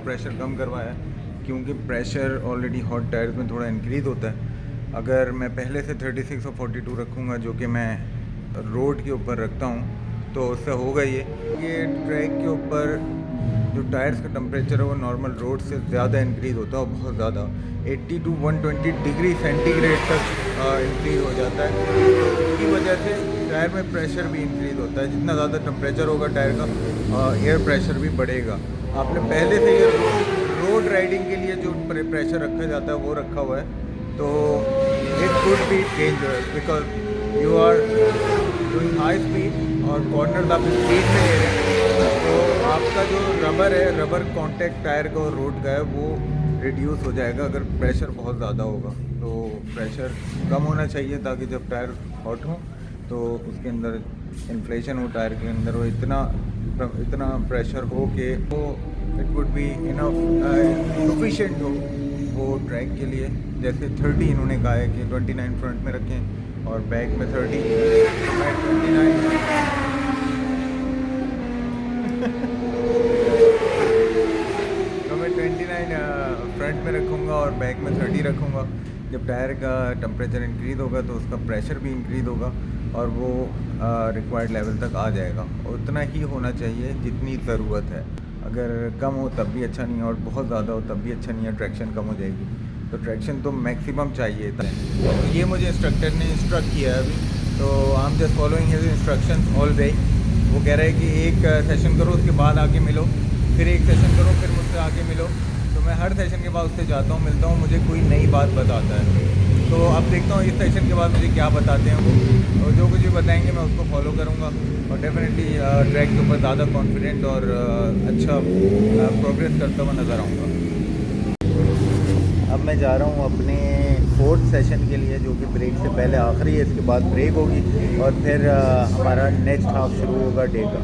Pressure कम करवाया क्योंकि pressure already hot tyres में थोड़ा इंक्रीज़ होता है। अगर मैं पहले से 36 और 42 रखूँगा जो कि मैं रोड के ऊपर रखता हूँ तो उससे होगा ये ट्रैक के ऊपर जो टायर्स का टेम्परेचर है वो नॉर्मल रोड से ज़्यादा इंक्रीज़ होता है और बहुत ज़्यादा 80 to 120 डिग्री सेंटीग्रेड तक इंक्रीज़ हो जाता है। तो इसकी वजह से टायर में प्रेशर भी इंक्रीज़ होता है। जितना ज़्यादा टेम्परेचर होगा टायर का एयर प्रेशर भी बढ़ेगा। आपने पहले से ये रोड राइडिंग के लिए जो प्रेशर रखा जाता है वो रखा हुआ है तो it could be dangerous because you are doing high speed और कॉर्नर आप स्पीड में ले रहे हैं तो आपका जो रबर है, रबर कांटेक्ट टायर का और रोड का है वो रिड्यूस हो जाएगा अगर प्रेशर बहुत ज़्यादा होगा। तो प्रेशर कम होना चाहिए ताकि जब टायर हॉट हो तो उसके अंदर इन्फ्लेशन हो टायर के अंदर वो इतना प्रेशर हो कि वो it would be enough sufficient हो वो ट्रैक के लिए। जैसे 30 इन्होंने कहा है कि 29 फ्रंट में रखें और बैक में 30। तो मैं 29 तो मैं 29 फ्रंट में रखूँगा और बैक में 30 रखूँगा। जब टायर का टेम्परेचर इंक्रीज़ होगा तो उसका प्रेशर भी इंक्रीज़ होगा और वो रिक्वायर्ड लेवल तक आ जाएगा। उतना ही होना चाहिए जितनी ज़रूरत है। अगर कम हो तब भी अच्छा नहीं है और बहुत ज़्यादा हो तब भी अच्छा नहीं है, ट्रैक्शन कम हो जाएगी। तो ट्रैक्शन तो मैक्सिमम चाहिए था। तो ये मुझे इंस्ट्रक्टर ने इंस्ट्रक्ट किया है अभी तो I am just following his instructions all way. वो कह रहा है कि एक सेशन करो उसके बाद आके मिलो, फिर एक सेशन करो फिर मुझसे आके मिलो। तो मैं हर सेशन के बाद उससे जाता हूँ, मिलता हूँ, मुझे कोई नई बात बताता है। तो अब देखता हूँ इस सेशन के बाद मुझे क्या बताते हैं वो, और जो कुछ भी बताएंगे मैं उसको फॉलो करूँगा और डेफिनेटली ट्रैक के ऊपर ज़्यादा कॉन्फिडेंट और अच्छा प्रोग्रेस करता हुआ नज़र आऊँगा। अब मैं जा रहा हूँ अपने 4th सेशन के लिए जो कि ब्रेक से पहले आखिरी है। इसके बाद ब्रेक होगी और फिर हमारा नेक्स्ट हाफ शुरू होगा डे का।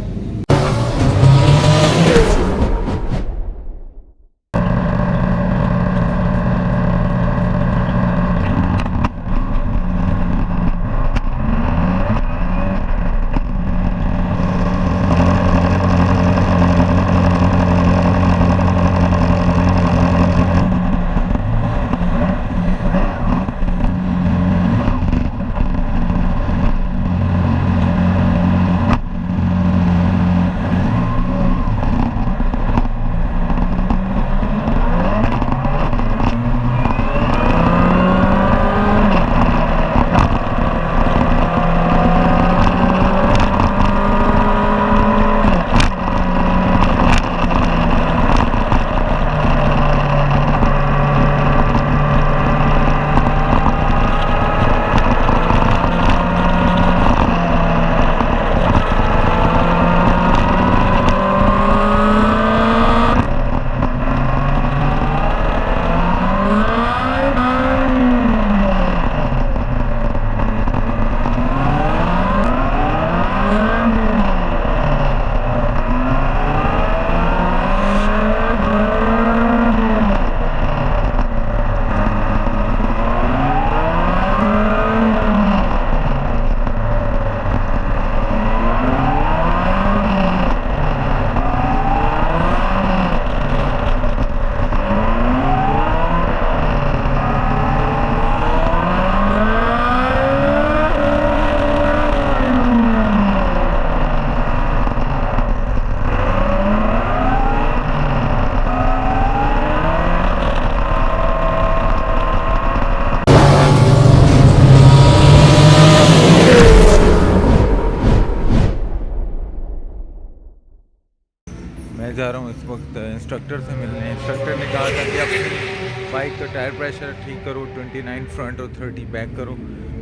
मैं जा रहा हूँ इस वक्त इंस्ट्रक्टर से मिलने। इंस्ट्रक्टर ने कहा था कि अपनी बाइक का टायर प्रेशर ठीक करो, 29 फ्रंट और 30 बैक करो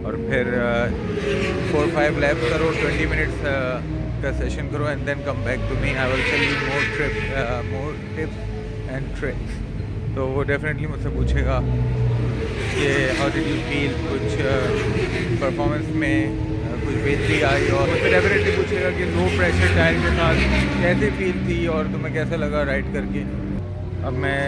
और फिर 4-5 लैप करो, 20 मिनट्स का सेशन करो and then come back to me. I will tell you more tips and tricks. तो वो डेफिनेटली मुझसे पूछेगा कि हाउ डिड यू फील, कुछ परफॉर्मेंस में कुछ बेहतरी आई और मुझसे डेफिनेटली पूछेगा कि लो प्रेशर टायर के साथ कैसे फील थी और तुम्हें कैसा लगा राइड करके। अब मैं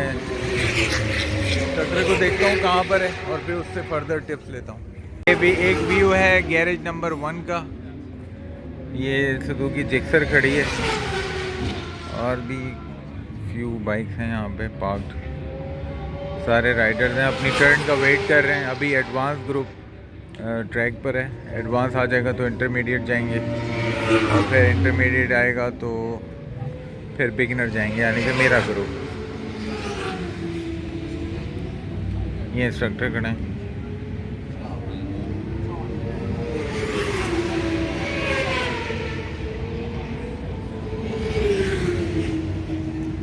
इंस्ट्रक्टर को देखता हूँ कहाँ पर है और फिर उससे फर्दर टिप्स लेता हूँ। ये भी एक व्यू है गैरेज नंबर 1 का। ये सुजुकी जिक्सर खड़ी है और भी फ्यू बाइक्स हैं यहाँ पे पार्क्ड, सारे राइडर्स हैं अपनी टर्न का वेट कर रहे हैं। अभी एडवांस ग्रुप ट्रैक पर है, एडवांस आ जाएगा तो इंटरमीडिएट जाएंगे और फिर इंटरमीडिएट आएगा तो फिर बिगिनर जाएंगे, यानी कि मेरा ग्रुप। ये इंस्ट्रक्टर खड़े हैं।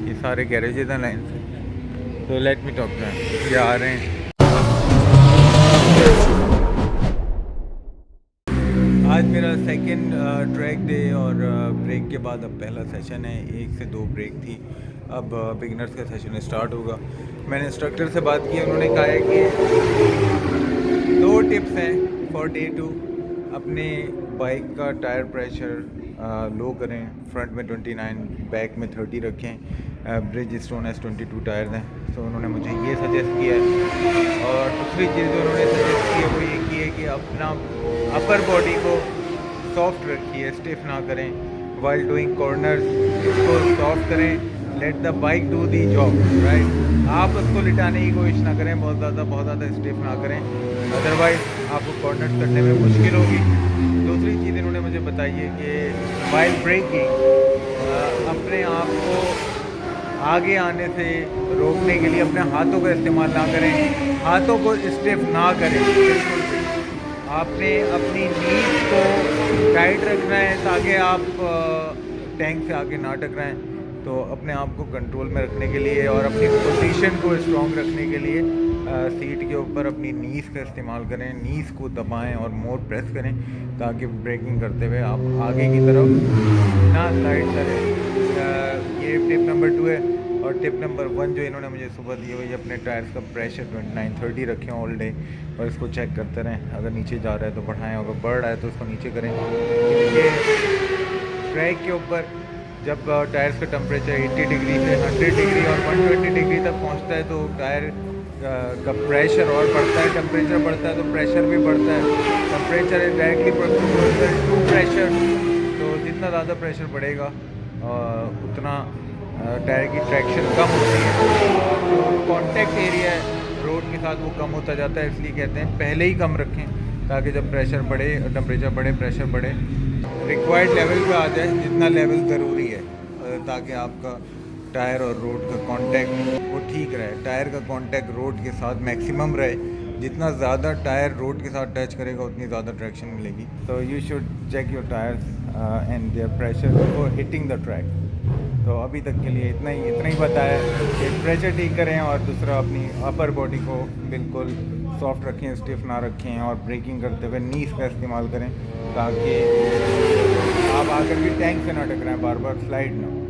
ये सारे गैरेजेस हैं लाइन से, तो let me talk to him. ये आ रहे हैं। आज मेरा सेकंड ट्रैक डे और ब्रेक के बाद अब पहला सेशन है। 1 से 2 ब्रेक थी, अब बिगिनर्स का सेशन स्टार्ट होगा। मैंने इंस्ट्रक्टर से बात की, उन्होंने कहा है कि 2 टिप्स हैं फॉर डे 2। अपने बाइक का टायर प्रेशर लो करें, फ्रंट में 29, बैक में 30 रखें। ब्रिज स्टोन S22 टायर्स हैं, तो उन्होंने मुझे ये सजेस्ट किया है। और दूसरी चीज़ जो उन्होंने सजेस्ट की है वो ये की है कि अपना अपर बॉडी को सॉफ्ट रखिए, स्टिफ ना करें। वाइल डूइंग कॉर्नर्स इसको सॉफ्ट करें, let the bike do the job, right. आप उसको लिटाने की कोशिश ना करें, बहुत ज़्यादा स्टिफ ना करें, अदरवाइज आपको कॉर्नर्स करने में मुश्किल होगी। दूसरी चीज़ इन्होंने मुझे बताई है कि वाइल ब्रेकिंग अपने आप को आगे आने से रोकने के लिए अपने हाथों का इस्तेमाल ना करें, हाथों को स्टिफ ना करें। बिल्कुल आपने अपनी नीज को टाइट रखना है ताकि आप टैंक से आगे ना टकराएं। तो अपने आप को कंट्रोल में रखने के लिए और अपनी पोजीशन को स्ट्रॉन्ग रखने के लिए सीट के ऊपर अपनी नीज का इस्तेमाल करें, नीज को दबाएं और मोर प्रेस करें ताकि ब्रेकिंग करते हुए आप आगे की तरफ ना स्लाइड करें। ये टिप नंबर 2 है। और टिप नंबर 1 जो इन्होंने मुझे सुबह दी हुई है, अपने टायर्स का प्रेशर 29-30 रखें ऑल डे और इसको चेक करते रहें। अगर नीचे जा रहा है तो बढ़ाएं, अगर बढ़ रहा है तो उसको नीचे करें। ये ट्रैक के ऊपर जब टायर्स का टेम्परेचर 80 डिग्री से 100 डिग्री और 120 डिग्री तक पहुंचता है तो टायर का प्रेशर और बढ़ता है, टेम्परेचर बढ़ता है तो प्रेशर भी बढ़ता है। Temperature is directly proportional to pressure, तो जितना ज़्यादा प्रेशर बढ़ेगा उतना टायर की ट्रैक्शन कम होती है। जो कॉन्टैक्ट एरिया है रोड के साथ वो कम होता जाता है, इसलिए कहते हैं पहले ही कम रखें ताकि जब प्रेशर बढ़े, टेम्परेचर बढ़े, प्रेशर बढ़े, रिक्वायर्ड लेवल पे आ जाए जितना लेवल ज़रूरी है, ताकि आपका टायर और रोड का कांटेक्ट वो ठीक रहे। टायर का कांटेक्ट रोड के साथ मैक्सिमम रहे, जितना ज़्यादा टायर रोड के साथ टच करेगा उतनी ज़्यादा ट्रैक्शन मिलेगी। तो you should check your tyres and their pressure before hitting the track. तो अभी तक के लिए इतना ही बताया कि प्रेशर ठीक करें और दूसरा अपनी अपर बॉडी को बिल्कुल सॉफ्ट रखें, स्टिफ ना रखें और ब्रेकिंग करते हुए नीज का इस्तेमाल करें ताकि आप आकर भी टैंक से ना टकराएं, बार बार स्लाइड ना हो।